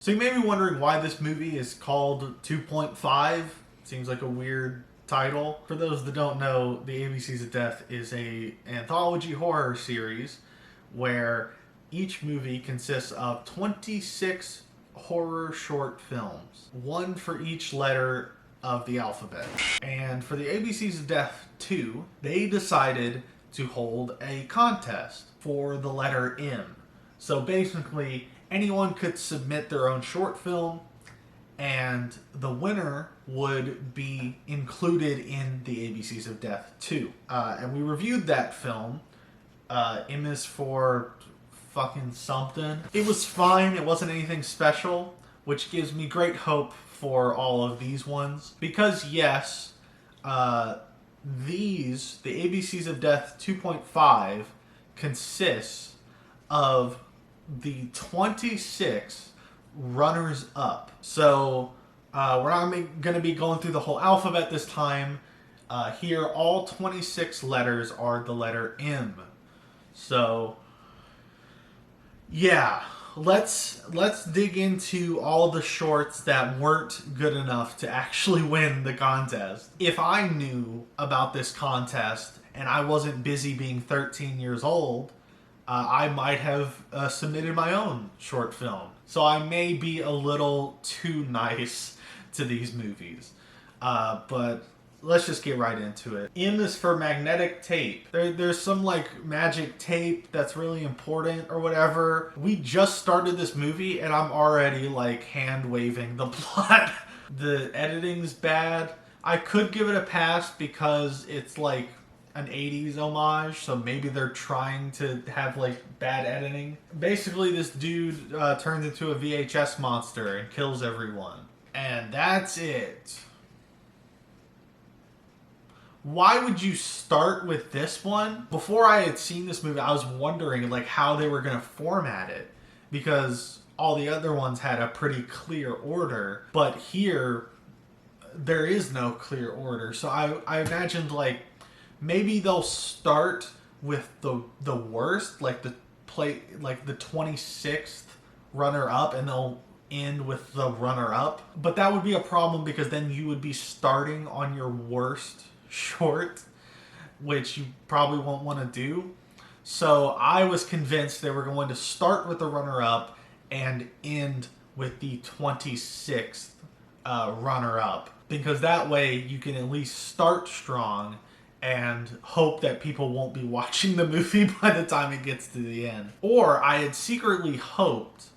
So you may be wondering why this movie is called 2.5. Seems like a weird title. For those that don't know, the ABCs of Death is a anthology horror series where each movie consists of 26 horror short films, one for each letter of the alphabet. And for the ABCs of Death 2, they decided to hold a contest for the letter M. So basically, anyone could submit their own short film, and the winner would be included in the ABCs of Death 2. And we reviewed that film. M is for fucking something. It was fine. It wasn't anything special, which gives me great hope for all of these ones. Because yes, the ABCs of Death 2.5 consists of the 26 runners up. So we're not going to be going through the whole alphabet this time. Here, all 26 letters are the letter M. So yeah, let's dig into all the shorts that weren't good enough to actually win the contest. If I knew about this contest and I wasn't busy being 13 years old, I might have submitted my own short film. So I may be a little too nice to these movies. But let's just get right into it. M is for magnetic tape. There's some like magic tape that's really important or whatever. We just started this movie and I'm already like hand waving the plot. The editing's bad. I could give it a pass because it's like an 80s homage, so maybe they're trying to have like bad editing. Basically, this dude turns into a VHS monster and kills everyone. And that's it. Why would you start with this one? Before I had seen this movie, I was wondering like how they were gonna format it, because all the other ones had a pretty clear order, but here there is no clear order. So I imagined like maybe they'll start with the worst, like the 26th runner up, and they'll end with the runner up. But that would be a problem because then you would be starting on your worst short, which you probably won't want to do. So I was convinced they were going to start with the runner up and end with the 26th runner up, because that way you can at least start strong and hope that people won't be watching the movie by the time it gets to the end. Or I had secretly hoped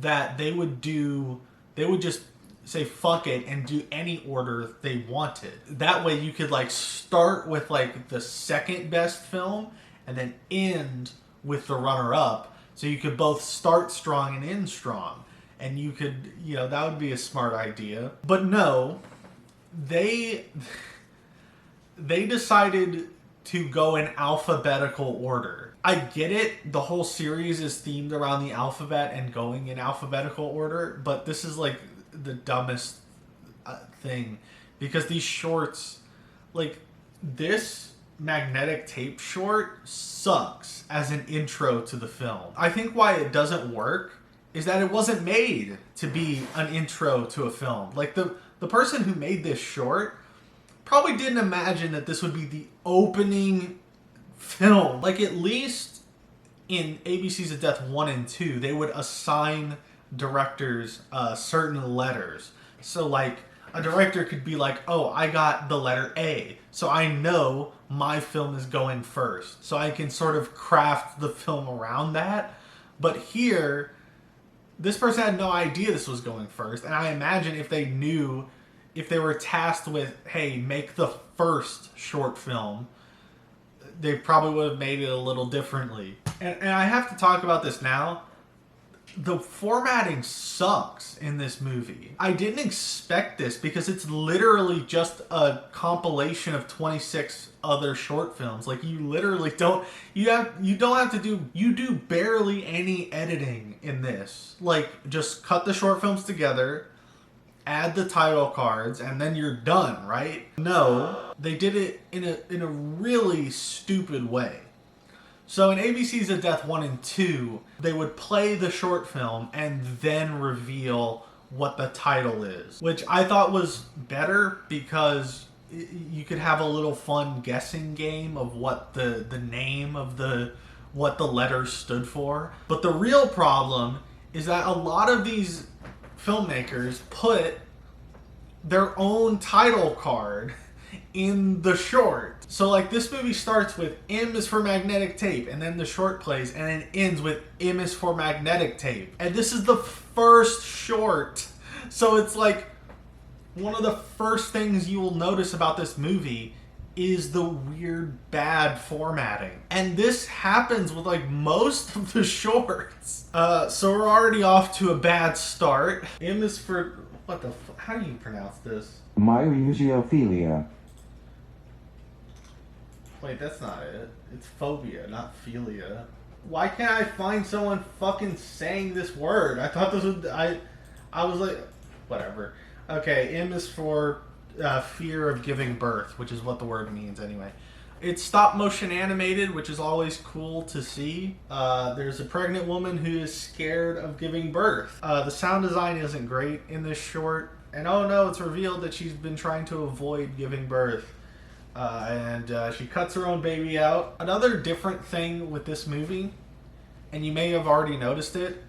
that they would just say fuck it and do any order they wanted. That way you could like start with like the second best film and then end with the runner up, so you could both start strong and end strong. And you could, that would be a smart idea. But no, they decided to go in alphabetical order. I get it, the whole series is themed around the alphabet and going in alphabetical order, but this is like the dumbest thing, because these shorts, like this magnetic tape short sucks as an intro to the film. I think why it doesn't work is that it wasn't made to be an intro to a film. Like the person who made this short probably didn't imagine that this would be the opening film. Like, at least in ABCs of Death 1 and 2, they would assign directors certain letters. So, like, a director could be like, oh, I got the letter A, so I know my film is going first. So I can sort of craft the film around that. But here, this person had no idea this was going first. And I imagine if they were tasked with, hey, make the first short film, they probably would have made it a little differently. And I have to talk about this now. The formatting sucks in this movie. I didn't expect this because it's literally just a compilation of 26 other short films. Like, you literally don't have to do barely any editing in this. Like, just cut the short films together, add the title cards, and then you're done, right? No, they did it in a really stupid way. So in ABCs of Death 1 and 2, they would play the short film and then reveal what the title is, which I thought was better because you could have a little fun guessing game of what the name of what the letters stood for. But the real problem is that a lot of these filmmakers put their own title card in the short. So like this movie starts with M is for magnetic tape, and then the short plays, and then ends with M is for magnetic tape. And this is the first short. So it's like one of the first things you will notice about this movie is the weird bad formatting. And this happens with like most of the shorts. So we're already off to a bad start. M is for, how do you pronounce this? Myophilia. Wait, that's not it. It's phobia, not philia. Why can't I find someone fucking saying this word? I thought this would, I was like, whatever. Okay, M is for fear of giving birth, which is what the word means anyway. It's stop motion animated, which is always cool to see. There's a pregnant woman who is scared of giving birth. The sound design isn't great in this short. And oh no, it's revealed that she's been trying to avoid giving birth. And she cuts her own baby out. Another different thing with this movie, and you may have already noticed it,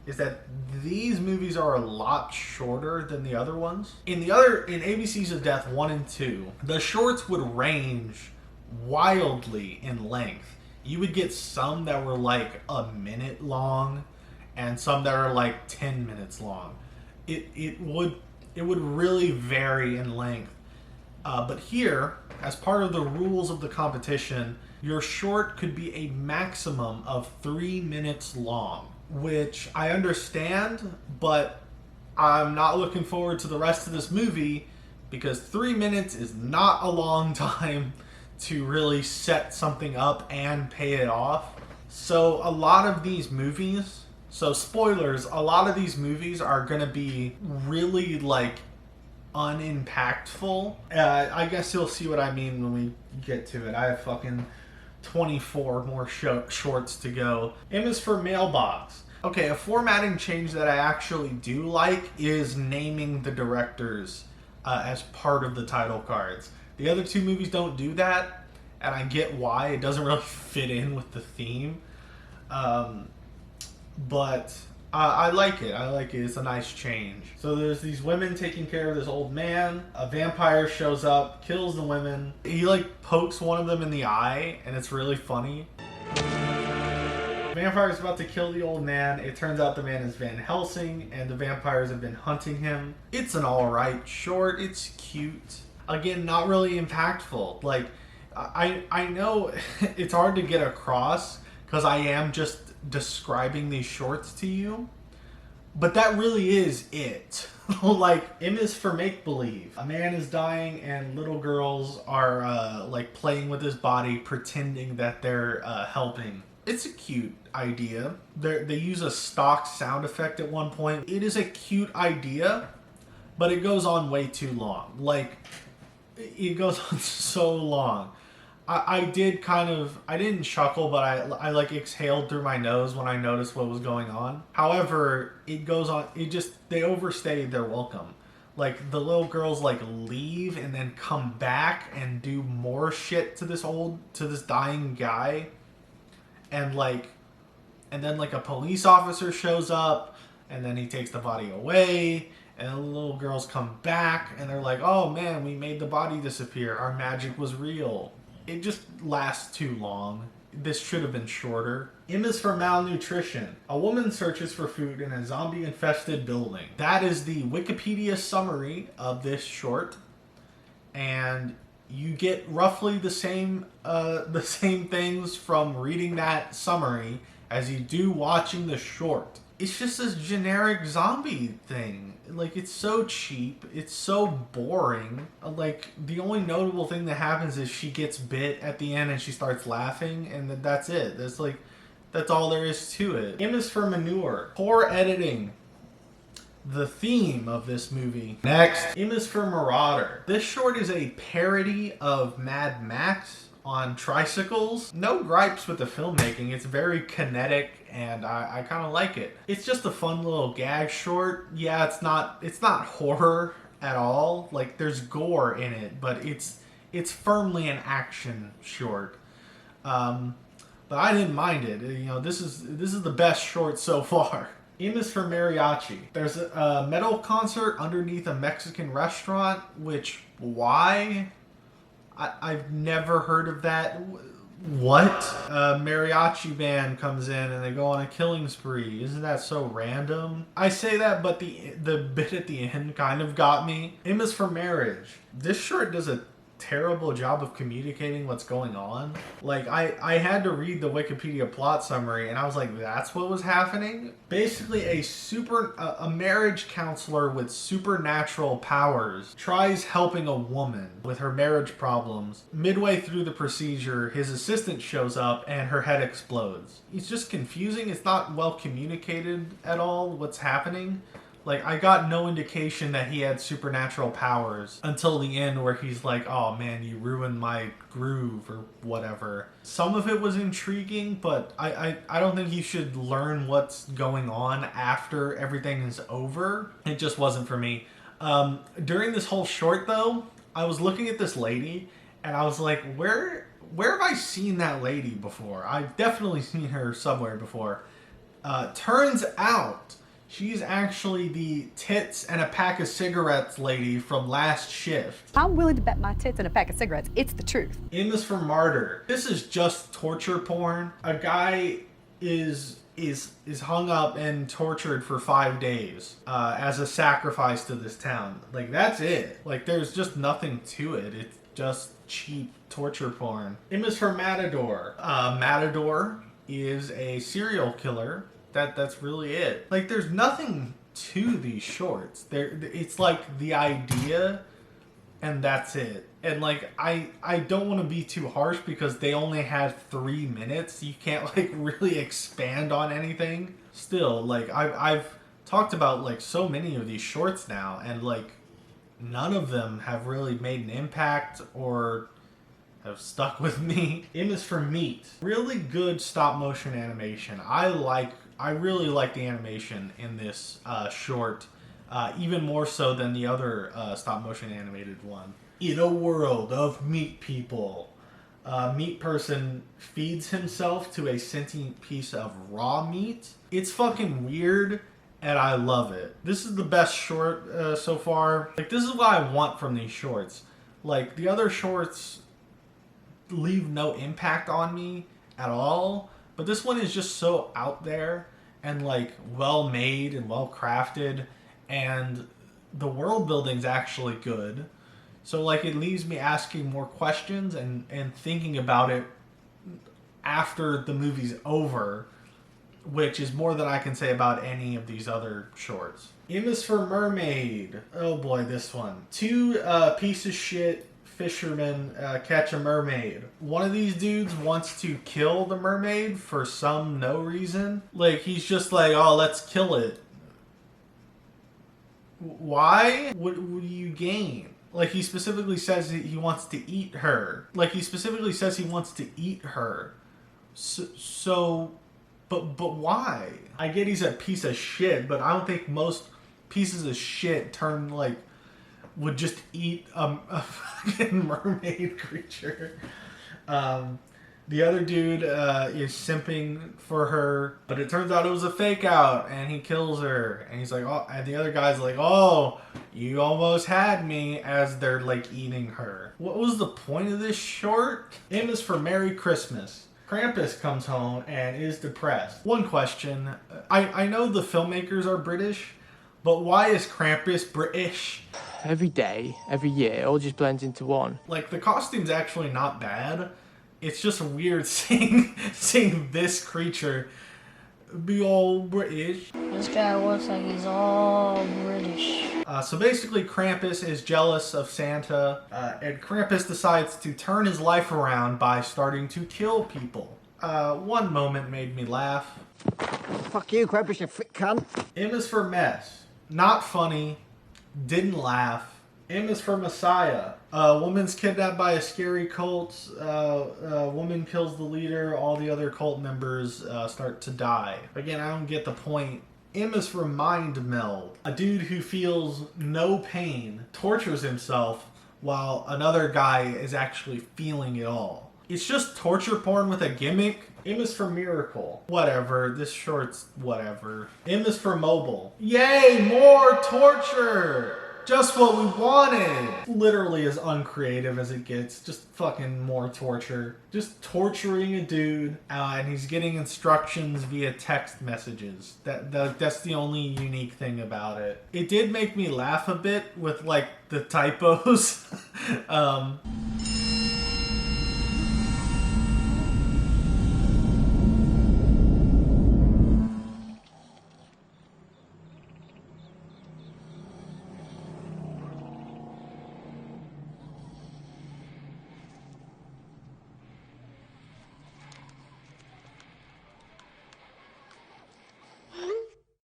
is that these movies are a lot shorter than the other ones. In ABCs of Death 1 and 2, the shorts would range wildly in length. You would get some that were like a minute long and some that are like 10 minutes long. It would really vary in length. But here, as part of the rules of the competition, your short could be a maximum of 3 minutes long, which I understand, but I'm not looking forward to the rest of this movie because 3 minutes is not a long time to really set something up and pay it off. So a lot of these movies, so spoilers, a lot of these movies are going to be really like unimpactful. I guess you'll see what I mean when we get to it. I have fucking 24 more shorts to go. M is for mailbox. Okay, a formatting change that I actually do like is naming the directors as part of the title cards. The other two movies don't do that, and I get why. It doesn't really fit in with the theme. But I like it. I like it. It's a nice change. So there's these women taking care of this old man. A vampire shows up, kills the women. He like pokes one of them in the eye, and it's really funny. The vampire is about to kill the old man. It turns out the man is Van Helsing, and the vampires have been hunting him. It's an alright short. It's cute. Again, not really impactful. Like, I know it's hard to get across because I am just describing these shorts to you, but that really is it. Like, M is for make-believe. A man is dying and little girls are like playing with his body, pretending that they're helping. It's a cute idea. They use a stock sound effect at one point. It is a cute idea, but it goes on way too long. Like, it goes on so long. I didn't chuckle, but I like exhaled through my nose when I noticed what was going on. However, it goes on, they overstayed their welcome. Like, the little girls like leave and then come back and do more shit to this dying guy. And then like a police officer shows up and then he takes the body away. And the little girls come back and they're like, oh man, we made the body disappear. Our magic was real. It just lasts too long. This should have been shorter. M is for malnutrition. A woman searches for food in a zombie-infested building. That is the Wikipedia summary of this short. And you get roughly the same things from reading that summary as you do watching the short. It's just this generic zombie thing. Like, it's so cheap. It's so boring. Like, the only notable thing that happens is she gets bit at the end and she starts laughing, and that's it. That's all there is to it. M is for manure. Poor editing. The theme of this movie. Next. M is for Marauder. This short is a parody of Mad Max, on tricycles. No gripes with the filmmaking. It's very kinetic and I kind of like it. It's just a fun little gag short. Yeah, it's not horror at all. Like there's gore in it, but it's firmly an action short. But I didn't mind it. You know, this is the best short so far. M is for mariachi. There's a metal concert underneath a Mexican restaurant, which, why? I've never heard of that. What? A mariachi band comes in and they go on a killing spree. Isn't that so random? I say that, but the bit at the end kind of got me. M is for marriage. This short does a terrible job of communicating what's going on. Like I had to read the Wikipedia plot summary and I was like, that's what was happening? Basically a marriage counselor with supernatural powers tries helping a woman with her marriage problems. Midway through the procedure, his assistant shows up and her head explodes. It's just confusing. It's not well communicated at all what's happening. Like, I got no indication that he had supernatural powers until the end where he's like, oh man, you ruined my groove or whatever. Some of it was intriguing, but I don't think you should learn what's going on after everything is over. It just wasn't for me. During this whole short, though, I was looking at this lady and I was like, where have I seen that lady before? I've definitely seen her somewhere before. Turns out she's actually the tits and a pack of cigarettes lady from Last Shift. I'm willing to bet my tits and a pack of cigarettes. It's the truth. M is for martyr. This is just torture porn. A guy is hung up and tortured for 5 days as a sacrifice to this town. Like, that's it. Like, there's just nothing to it. It's just cheap torture porn. M is for matador. Matador is a serial killer. That's really it. Like, there's nothing to these shorts. It's like the idea and that's it. And like, I don't want to be too harsh because they only had 3 minutes. You can't like really expand on anything. Still, like, I've talked about like so many of these shorts now and like none of them have really made an impact or have stuck with me. M is for meat. Really good stop motion animation. I really like the animation in this short, even more so than the other stop motion animated one. In a world of meat people, meat person feeds himself to a sentient piece of raw meat. It's fucking weird and I love it. This is the best short so far. Like, this is what I want from these shorts. Like, the other shorts leave no impact on me at all, but this one is just so out there and like well made and well crafted, and the world building's actually good. So like, it leaves me asking more questions and thinking about it after the movie's over, which is more than I can say about any of these other shorts. M is for mermaid. Oh boy, this one. 2 piece of shit fishermen catch a mermaid. One of these dudes wants to kill the mermaid for no reason. Like, he's just like, oh, let's kill it. Why? What do you gain? Like, he specifically says he wants to eat her. Like, he specifically says he wants to eat her. But why? I get he's a piece of shit, but I don't think most pieces of shit would just eat a fucking mermaid creature. The other dude is simping for her, but it turns out it was a fake out, and he kills her. And he's like, oh, and the other guy's like, oh, you almost had me, as they're like eating her. What was the point of this short? M is for Merry Christmas. Krampus comes home and is depressed. One question, I know the filmmakers are British, but why is Krampus British? Every day, every year, it all just blends into one. Like, the costume's actually not bad. It's just weird seeing this creature be all British. This guy looks like he's all British. So basically, Krampus is jealous of Santa, and Krampus decides to turn his life around by starting to kill people. One moment made me laugh. Fuck you, Krampus, you fit cunt. M is for mess. Not funny. Didn't laugh. M is for Messiah. A woman's kidnapped by a scary cult. A woman kills the leader. All the other cult members start to die. Again, I don't get the point. M is for Mind Meld. A dude who feels no pain tortures himself while another guy is actually feeling it all. It's just torture porn with a gimmick. M is for Miracle. Whatever. This short's whatever. M is for Mobile. Yay! More torture! Just what we wanted! Literally as uncreative as it gets. Just fucking more torture. Just torturing a dude, and he's getting instructions via text messages. That's the only unique thing about it. It did make me laugh a bit with, like, the typos.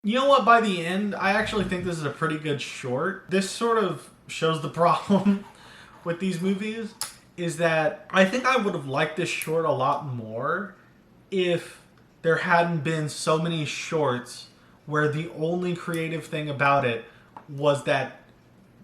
You know what, by the end, I actually think this is a pretty good short. This sort of shows the problem with these movies, is that I think I would have liked this short a lot more if there hadn't been so many shorts where the only creative thing about it was that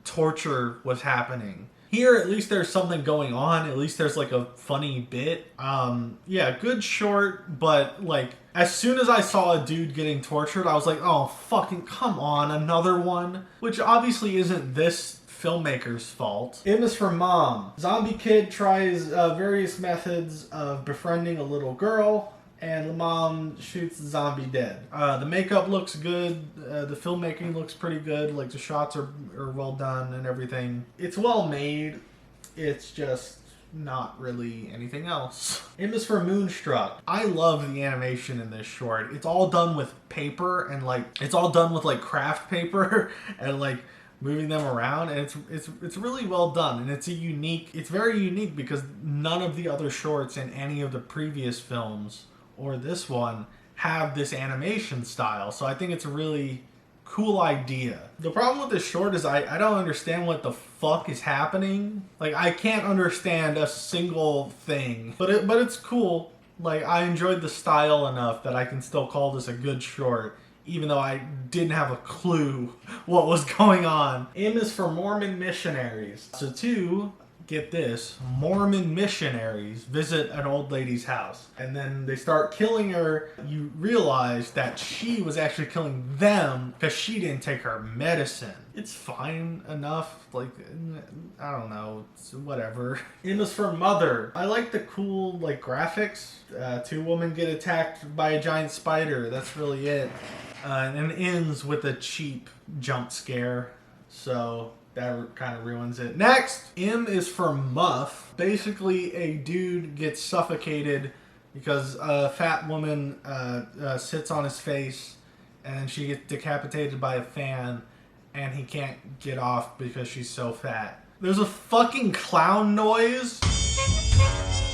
torture was happening. Here, at least there's something going on. At least there's like a funny bit. Yeah, good short, but like as soon as I saw a dude getting tortured, I was like, oh, fucking come on, another one. Which obviously isn't this filmmaker's fault. M is for Mom. Zombie kid tries various methods of befriending a little girl, and the mom shoots the zombie dead. The makeup looks good. The filmmaking looks pretty good. Like, the shots are well done and everything. It's well made. It's just not really anything else. M is for Moonstruck. I love the animation in this short. It's all done with paper, and like it's all done with like craft paper and like moving them around, and it's really well done, and it's very unique because none of the other shorts in any of the previous films or this one have this animation style. So I think it's a really cool idea. The problem with this short is I don't understand what the fuck is happening. Like, I can't understand a single thing. But it's cool. Like, I enjoyed the style enough that I can still call this a good short, even though I didn't have a clue what was going on. M is for Mormon missionaries. So get this, Mormon missionaries visit an old lady's house, and then they start killing her. You realize that she was actually killing them because she didn't take her medicine. It's fine enough, like, I don't know, it's whatever. M is for Mother. I like the cool, like, graphics. Two women get attacked by a giant spider, that's really it. And it ends with a cheap jump scare, so that kind of ruins it. Next, M is for Muff. Basically, a dude gets suffocated because a fat woman sits on his face, and she gets decapitated by a fan, and he can't get off because she's so fat. There's a fucking clown noise.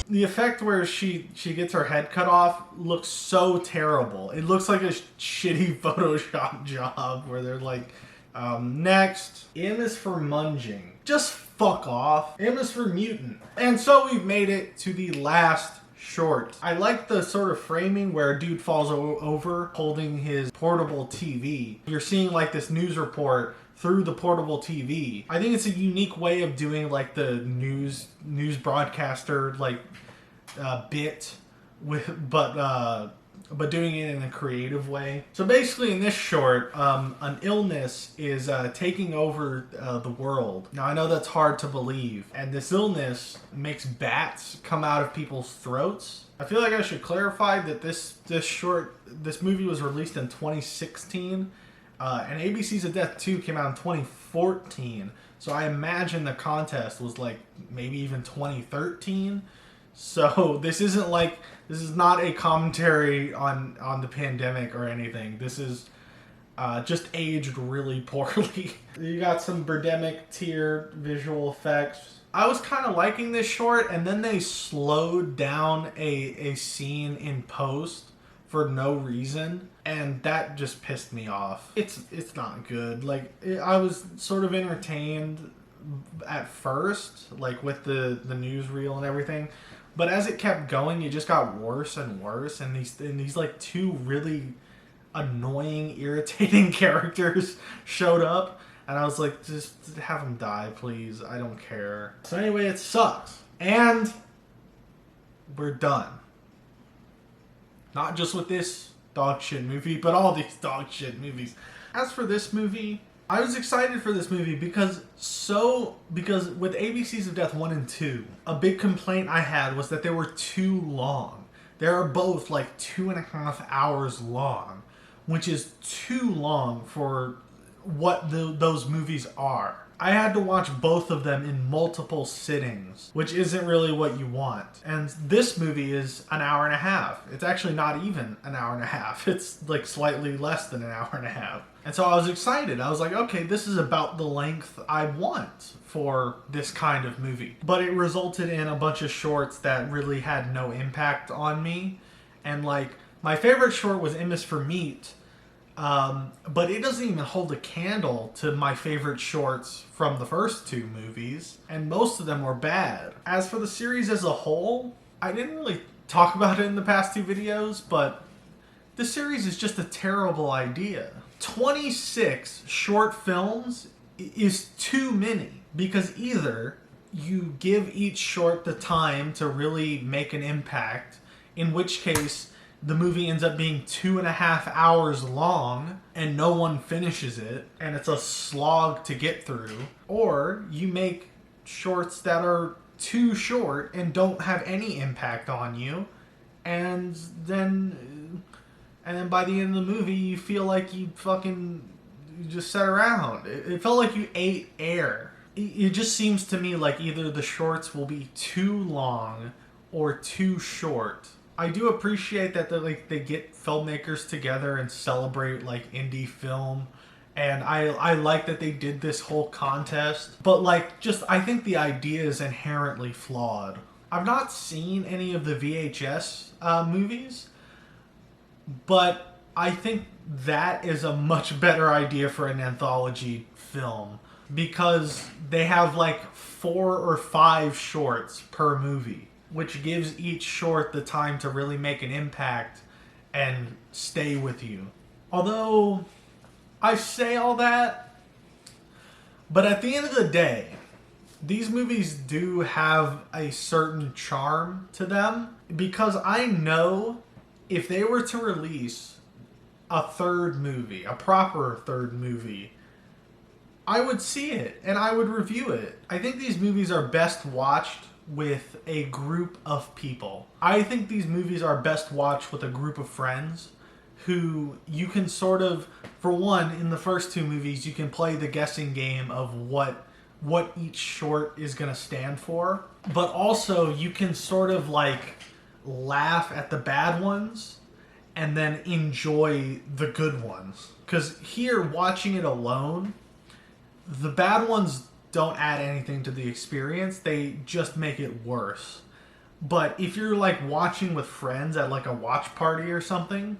The effect where she gets her head cut off looks so terrible. It looks like a shitty Photoshop job where they're like, next, M is for Munging. Just fuck off. M is for Mutant. And so we've made it to the last short. I like the sort of framing where a dude falls over holding his portable TV. You're seeing like this news report through the portable TV. I think it's a unique way of doing like the news broadcaster like bit with, but doing it in a creative way. So basically in this short, an illness is taking over the world. Now I know that's hard to believe, and this illness makes bats come out of people's throats. I feel like I should clarify that this movie was released in 2016, and ABC's of Death 2 came out in 2014. So I imagine the contest was like maybe even 2013. So this is not a commentary on the pandemic or anything. This is just aged really poorly. You got some Birdemic tier visual effects. I was kind of liking this short, and then they slowed down a scene in post for no reason, and that just pissed me off. It's not good. Like, I was sort of entertained at first, like with the newsreel and everything, but as it kept going, it just got worse and worse, and these like two really annoying, irritating characters showed up, and I was like, just have them die, please. I don't care. So anyway, it sucks, and we're done. Not just with this dog shit movie, but all these dog shit movies. As for this movie, I was excited for this movie because with ABCs of Death 1 and 2, a big complaint I had was that they were too long. They are both like 2.5 hours long, which is too long for what those movies are. I had to watch both of them in multiple sittings, which isn't really what you want. And this movie is an hour and a half. It's actually not even an hour and a half. It's like slightly less than an hour and a half. And so I was excited. I was like, okay, this is about the length I want for this kind of movie. But it resulted in a bunch of shorts that really had no impact on me. And like, my favorite short was M is for Meat. But it doesn't even hold a candle to my favorite shorts from the first two movies, and most of them were bad. As for the series as a whole, I didn't really talk about it in the past two videos, but the series is just a terrible idea. 26 short films is too many, because either you give each short the time to really make an impact, in which case the movie ends up being 2.5 hours long and no one finishes it and it's a slog to get through, or you make shorts that are too short and don't have any impact on you, and then by the end of the movie you feel like you just sat around. It felt like you ate air. It just seems to me like either the shorts will be too long or too short. I do appreciate that they get filmmakers together and celebrate like indie film, and I like that they did this whole contest, but like, just I think the idea is inherently flawed. I've not seen any of the VHS movies, but I think that is a much better idea for an anthology film, because they have like 4 or 5 shorts per movie, which gives each short the time to really make an impact and stay with you. Although, I say all that, but at the end of the day, these movies do have a certain charm to them, because I know if they were to release a third movie, a proper third movie, I would see it and I would review it. I think these movies are best watched with a group of people. I think these movies are best watched with a group of friends who you can sort of, for one, in the first two movies, you can play the guessing game of what each short is going to stand for, but also you can sort of like laugh at the bad ones and then enjoy the good ones. Because here, watching it alone, the bad ones don't add anything to the experience. They just make it worse. But if you're like watching with friends at like a watch party or something,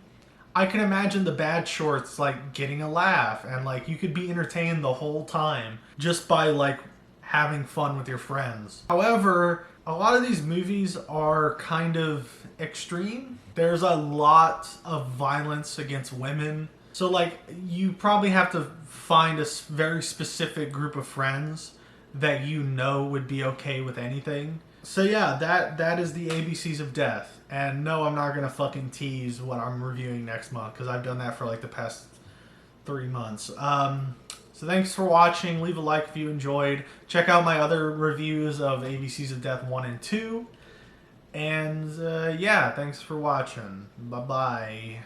I can imagine the bad shorts like getting a laugh, and like you could be entertained the whole time just by like having fun with your friends. However, a lot of these movies are kind of extreme. There's a lot of violence against women. So like, you probably have to find a very specific group of friends that you know would be okay with anything. So yeah, that is the ABCs of Death. And no, I'm not gonna fucking tease what I'm reviewing next month, because I've done that for like the past 3 months. So thanks for watching. Leave a like if you enjoyed. Check out my other reviews of ABCs of Death 1 and 2. And yeah, thanks for watching. Bye-bye.